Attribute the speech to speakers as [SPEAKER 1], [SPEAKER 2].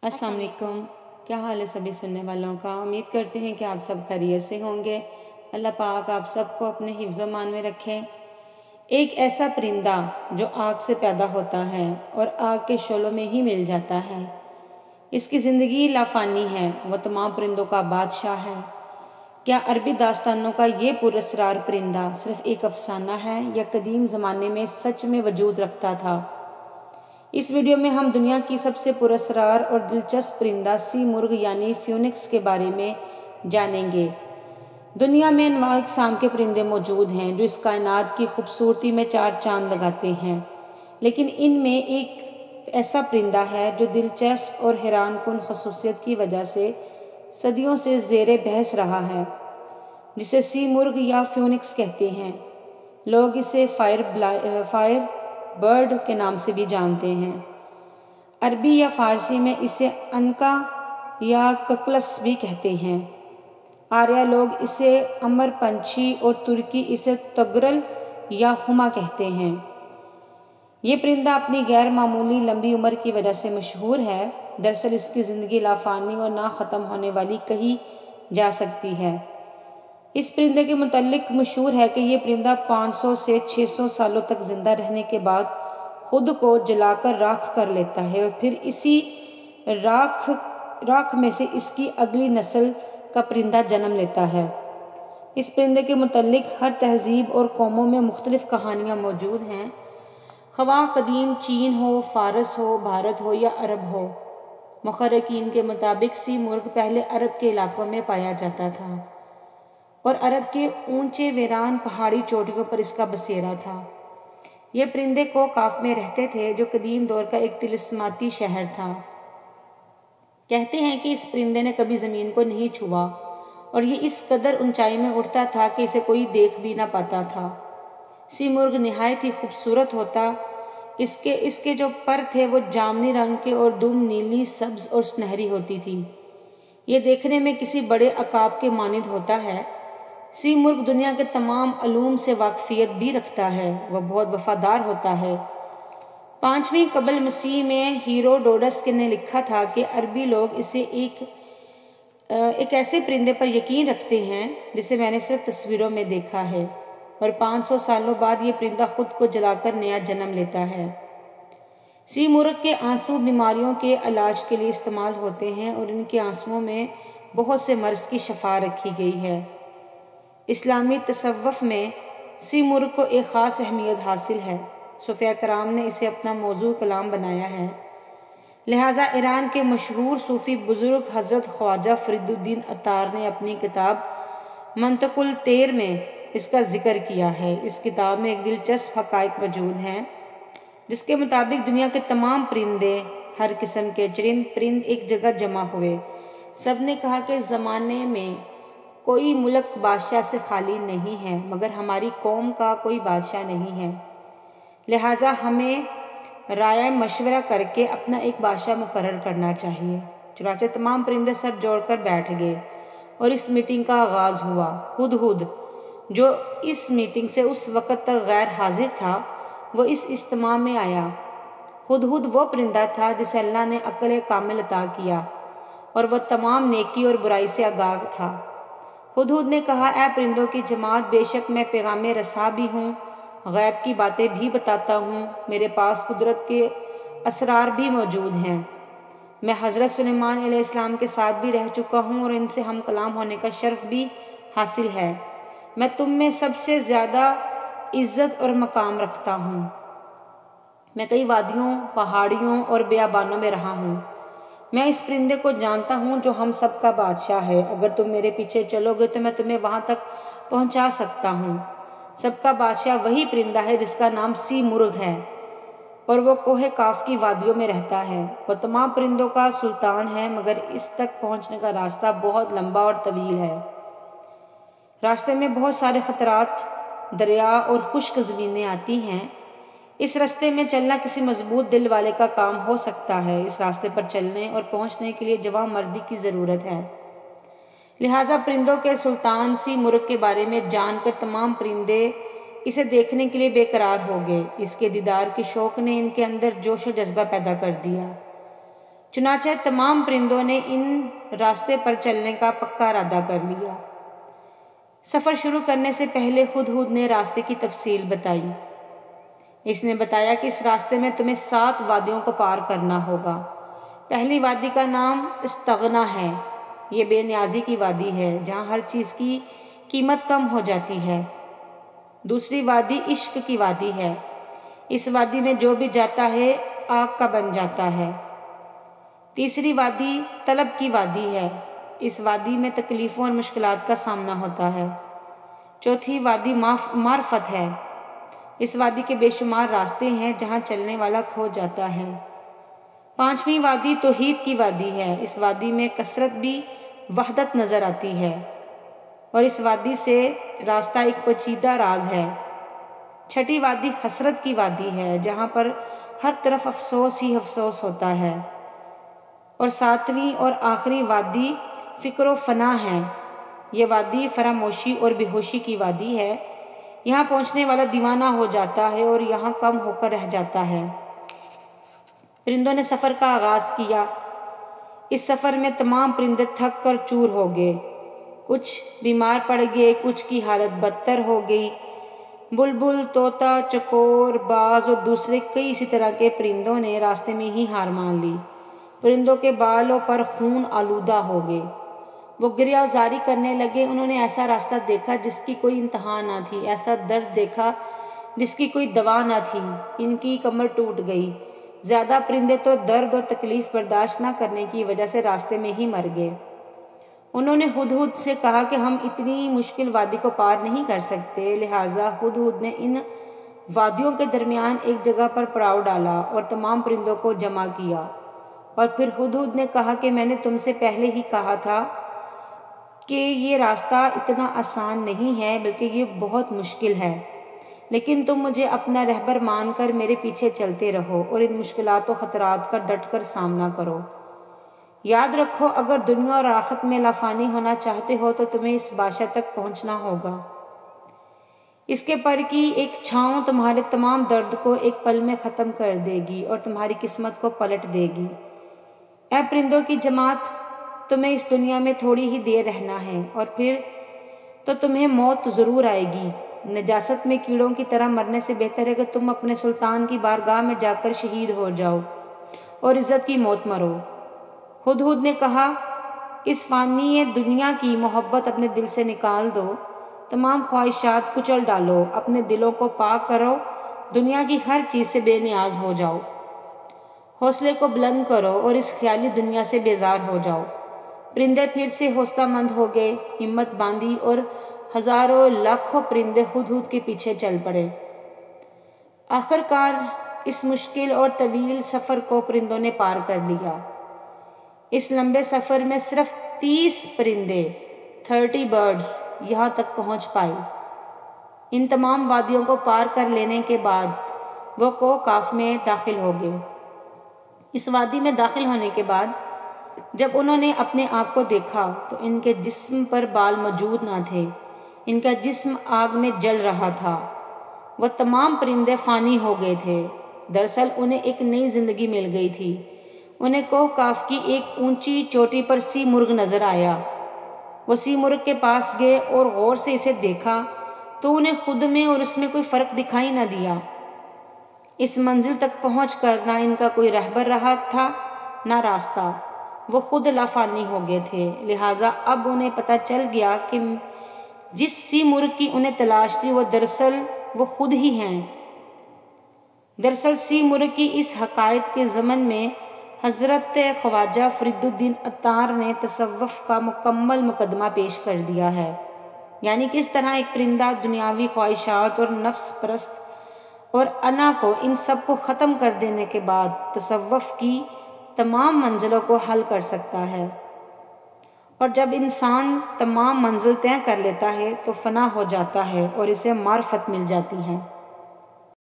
[SPEAKER 1] अस्सलाम वालेकुम। क्या हाल है सभी सुनने वालों का। उम्मीद करते हैं कि आप सब खैरियत से होंगे। अल्लाह पाक आप सबको अपने हिफ्ज़ मान में रखें। एक ऐसा परिंदा जो आग से पैदा होता है और आग के शोलों में ही मिल जाता है। इसकी ज़िंदगी लाफानी है, वह तमाम परिंदों का बादशाह है। क्या अरबी दास्तानों का ये पुरस्कार परिंदा सिर्फ एक अफसाना है या कदीम ज़माने में सच में वजूद रखता था? इस वीडियो में हम दुनिया की सबसे पुरस्कार और दिलचस्प परिंदा सी मुर्ग यानी फ्यूनिक्स के बारे में जानेंगे। दुनिया में अनवां इक़साम के परिंदे मौजूद हैं जो इस कायनात की खूबसूरती में चार चांद लगाते हैं, लेकिन इनमें एक ऐसा परिंदा है जो दिलचस्प और हैरान कुन खसूसियत की वजह से सदियों से ज़ेरे बहस रहा है, जिसे सी मुर्ग या फ्यूनिक्स कहते हैं। लोग इसे फायर बर्ड के नाम से भी जानते हैं। अरबी या फ़ारसी में इसे अनका या ककलस भी कहते हैं। आर्या लोग इसे अमर पंछी और तुर्की इसे तगरल या हुमा कहते हैं। ये परिंदा अपनी गैर मामूली लंबी उम्र की वजह से मशहूर है। दरअसल इसकी ज़िंदगी लाफानी और ना ख़त्म होने वाली कही जा सकती है। इस परिंदे के मुतालिक मशहूर है कि ये परिंदा 500 से 600 सालों तक ज़िंदा रहने के बाद खुद को जलाकर राख कर लेता है और फिर इसी राख में से इसकी अगली नस्ल का परिंदा जन्म लेता है। इस परिंदे के मुतालिक हर तहजीब और कौमों में मुख्तलिफ कहानियाँ मौजूद हैं, ख़वाह कदीम चीन हो, फ़ारस हो, भारत हो या अरब हो। मुखर्रिकीन के मुताबिक सी मुर्ग पहले अरब के इलाकों में पाया जाता था और अरब के ऊंचे वीरान पहाड़ी चोटियों पर इसका बसेरा था। ये परिंदे काफ में रहते थे जो कदीम दौर का एक तिलिस्माती शहर था। कहते हैं कि इस परिंदे ने कभी ज़मीन को नहीं छुआ और ये इस कदर ऊंचाई में उड़ता था कि इसे कोई देख भी ना पाता था। सी मुर्ग निहायत ही खूबसूरत होता। इसके जो पर थे वो जामनी रंग के और दुम नीली, सब्ज और सुनहरी होती थी। ये देखने में किसी बड़े अकाब के मानिंद होता है। सी मुर्ग दुनिया के तमाम अलूम से वाकफियत भी रखता है। वह बहुत वफादार होता है। 5वीं कबल मसीह में हीरोडोटस ने लिखा था कि अरबी लोग इसे एक ऐसे परिंदे पर यकीन रखते हैं जिसे मैंने सिर्फ तस्वीरों में देखा है और 500 सालों बाद ये परिंदा खुद को जलाकर नया जन्म लेता है। सी मुर्ग के आंसू बीमारियों के इलाज के लिए इस्तेमाल होते हैं और इनके आंसुओं में बहुत से मर्ज की शफा रखी गई है। इस्लामी तसव्वुफ़ में सी मुर्ग को एक ख़ास अहमियत हासिल है। सूफ़िया कराम ने इसे अपना मौजू कलाम बनाया है। लिहाजा ईरान के मशहूर सूफ़ी बुज़ुर्ग हज़रत ख्वाजा फ़रीदुद्दीन अत्तार ने अपनी किताब मंतकुल तैर में इसका जिक्र किया है। इस किताब में एक दिलचस्प हक़ाइक़ मौजूद हैं जिसके मुताबिक दुनिया के तमाम परिंदे, हर किस्म के चरिंद परिंद एक जगह जमा हुए। सब ने कहा कि ज़माने में कोई मुल्क बादशाह से खाली नहीं है, मगर हमारी कौम का कोई बादशाह नहीं है। लिहाजा हमें राय मशवरा करके अपना एक बादशाह मुकर्रर करना चाहिए। चुनांचे तमाम परिंदे सर जोड़कर बैठ गए और इस मीटिंग का आगाज़ हुआ। हुदहुद, जो इस मीटिंग से उस वक़्त तक गैर हाजिर था, वो इस इज्तिमा में आया। हुदहुद वो परिंदा था जिसे अल्लाह ने अक्ल कामिल अता किया और वह तमाम नेकी और बुराई से आगाह था। हुदहुद ने कहा, ऐ परिंदों की जमात, बेशक मैं पैगाम रसा भी हूँ, गैब की बातें भी बताता हूँ, मेरे पास कुदरत के असरार भी मौजूद हैं। मैं हज़रत सुलेमान अलैहिस्सलाम के साथ भी रह चुका हूँ और इनसे हम कलाम होने का शर्फ भी हासिल है। मैं तुम में सबसे ज़्यादा इज़्ज़त और मकाम रखता हूँ। मैं कई वादियों, पहाड़ियों और बियाबानों में रहा हूँ। मैं इस परिंदे को जानता हूँ जो हम सब का बादशाह है। अगर तुम मेरे पीछे चलोगे तो मैं तुम्हें वहाँ तक पहुँचा सकता हूँ। सबका बादशाह वही परिंदा है जिसका नाम सी मुर्ग है और वो कोहे काफ की वादियों में रहता है। वह तमाम परिंदों का सुल्तान है, मगर इस तक पहुँचने का रास्ता बहुत लंबा और तवील है। रास्ते में बहुत सारे ख़तरात, दरिया और खुश्क ज़मीनें आती हैं। इस रास्ते में चलना किसी मजबूत दिल वाले का काम हो सकता है। इस रास्ते पर चलने और पहुंचने के लिए जवां मर्दी की ज़रूरत है। लिहाजा परिंदों के सुल्तान सी मुर्ग के बारे में जानकर तमाम परिंदे इसे देखने के लिए बेकरार हो गए। इसके दीदार के शौक़ ने इनके अंदर जोश व जज्बा पैदा कर दिया। چنانچہ تمام پرندوں نے ان راستے پر چلنے کا پکا ارادہ کر لیا۔ سفر شروع کرنے سے پہلے ہدہد نے راستے کی تفصیل بتائی۔ اس نے بتایا کہ اس راستے میں تمہیں 7 وادیوں کو پار کرنا ہوگا۔ پہلی وادی کا نام استغنا ہے۔ یہ بے نیازی کی وادی ہے جہاں ہر چیز کی قیمت کم ہو جاتی ہے۔ دوسری وادی عشق کی وادی ہے۔ اس وادی میں جو بھی جاتا ہے آگ کا بن جاتا ہے۔ تیسری وادی طلب کی وادی ہے۔ اس وادی میں تکلیفوں اور مشکلات کا سامنا ہوتا ہے۔ چوتھی وادی معرفت ہے۔ اس وادی کے بے شمار راستے ہیں جہاں چلنے والا کھو جاتا ہے۔ پانچویں وادی توحید کی وادی ہے۔ اس وادی میں کثرت بھی وحدت نظر آتی ہے اور اس وادی سے راستہ ایک پیچیدہ راز ہے۔ چھٹی وادی حسرت کی وادی ہے جہاں پر ہر طرف افسوس ہی افسوس ہوتا ہے۔ اور ساتویں اور آخری وادی فکر و فنا ہے۔ یہ وادی فراموشی اور بے ہوشی کی وادی ہے۔ یہاں پہنچنے والا دیوانہ ہو جاتا ہے اور یہاں کم ہو کر رہ جاتا ہے۔ پرندوں نے سفر کا آغاز کیا۔ اس سفر میں تمام پرندے تھک کر چور ہو گئے۔ کچھ بیمار پڑ گئے، کچھ کی حالت بدتر ہو گئی۔ بلبل، طوطا، چکور، باز اور دوسرے کئی اسی طرح کے پرندوں نے راستے میں ہی ہار مان لی۔ پرندوں کے بالوں پر خون آلودہ ہو گئے۔ وہ گریہ زاری کرنے لگے۔ انہوں نے ایسا راستہ دیکھا جس کی کوئی انتہا نہ تھی، ایسا درد دیکھا جس کی کوئی دوا نہ تھی۔ ان کی کمر ٹوٹ گئی۔ زیادہ پرندے تو درد اور تکلیف برداشت نہ کرنے کی وجہ سے راستے میں ہی مر گئے۔ انہوں نے ہدہد سے کہا کہ ہم اتنی مشکل وادی کو پار نہیں کر سکتے، لہٰذا ہدہد نے ان وادیوں کے درمیان ایک جگہ پر پڑاؤ ڈالا اور تمام پرندوں کو جمع کیا۔ اور پھر ہدہد نے کہا کہ میں نے تم سے پہلے ہی کہا تھا کہ یہ راستہ اتنا آسان نہیں ہے بلکہ یہ بہت مشکل ہے، لیکن تم مجھے اپنا رہبر مان کر میرے پیچھے چلتے رہو اور ان مشکلات و خطرات کا ڈٹ کر سامنا کرو۔ یاد رکھو، اگر دنیا اور آخرت میں لافانی ہونا چاہتے ہو تو تمہیں اس بادشاہ تک پہنچنا ہوگا۔ اس کے پر کی ایک چھاؤں تمہارے تمام درد کو ایک پل میں ختم کر دے گی اور تمہاری قسمت کو پلٹ دے گی۔ اے پرندوں کی جماعت، تمہیں اس دنیا میں تھوڑی ہی دیر رہنا ہے اور پھر تو تمہیں موت ضرور آئے گی۔ نجاست میں کیڑوں کی طرح مرنے سے بہتر ہے کہ تم اپنے سلطان کی بارگاہ میں جا کر شہید ہو جاؤ اور عزت کی موت مرو۔ ہدہد نے کہا، اس فانی دنیا کی محبت اپنے دل سے نکال دو، تمام خواہشات کچل ڈالو، اپنے دلوں کو پاک کرو، دنیا کی ہر چیز سے بے نیاز ہو جاؤ، حوصلے کو بلند کرو اور اس خیالی دنیا سے بیزار ہو جاؤ۔ پرندے پھر سے حوصلہ مند ہو گئے، ہمت باندھی اور ہزاروں لاکھوں پرندے ہدہد کے پیچھے چل پڑے۔ آخر کار اس مشکل اور طویل سفر کو پرندوں نے پار کر لیا۔ اس لمبے سفر میں صرف 30 پرندے 30 برڈز یہاں تک پہنچ پائے۔ ان تمام وادیوں کو پار کر لینے کے بعد وہ کوہ میں داخل ہو گئے۔ اس وادی میں داخل ہونے کے بعد جب انہوں نے اپنے آپ کو دیکھا تو ان کے جسم پر بال موجود نہ تھے، ان کا جسم آگ میں جل رہا تھا۔ وہ تمام پرندے فانی ہو گئے تھے۔ دراصل انہیں ایک نئی زندگی مل گئی تھی۔ انہیں کوہ کی ایک اونچی چوٹی پر سی مرغ نظر آیا۔ وہ سی مرغ کے پاس گئے اور غور سے اسے دیکھا تو انہیں خود میں اور اس میں کوئی فرق دکھائی نہ دیا۔ اس منزل تک پہنچ کر نہ ان کا کوئی رہبر رہا تھا نہ راستہ، وہ خود لافانی ہو گئے تھے۔ لہٰذا اب انہیں پتہ چل گیا کہ جس سی مرغ کی انہیں تلاش تھی وہ دراصل وہ خود ہی ہیں۔ دراصل سی مرغ کی اس حقائق کے ضمن میں حضرت خواجہ فرید الدین عطار نے تصوف کا مکمل مقدمہ پیش کر دیا ہے، یعنی کس طرح ایک پرندہ دنیاوی خواہشات اور نفس پرست اور انا کو ان سب کو ختم کر دینے کے بعد تصوف کی تمام منزلوں کو حل کر سکتا ہے، اور جب انسان تمام منزل طے کر لیتا ہے تو فنا ہو جاتا ہے اور اسے معرفت مل جاتی ہے۔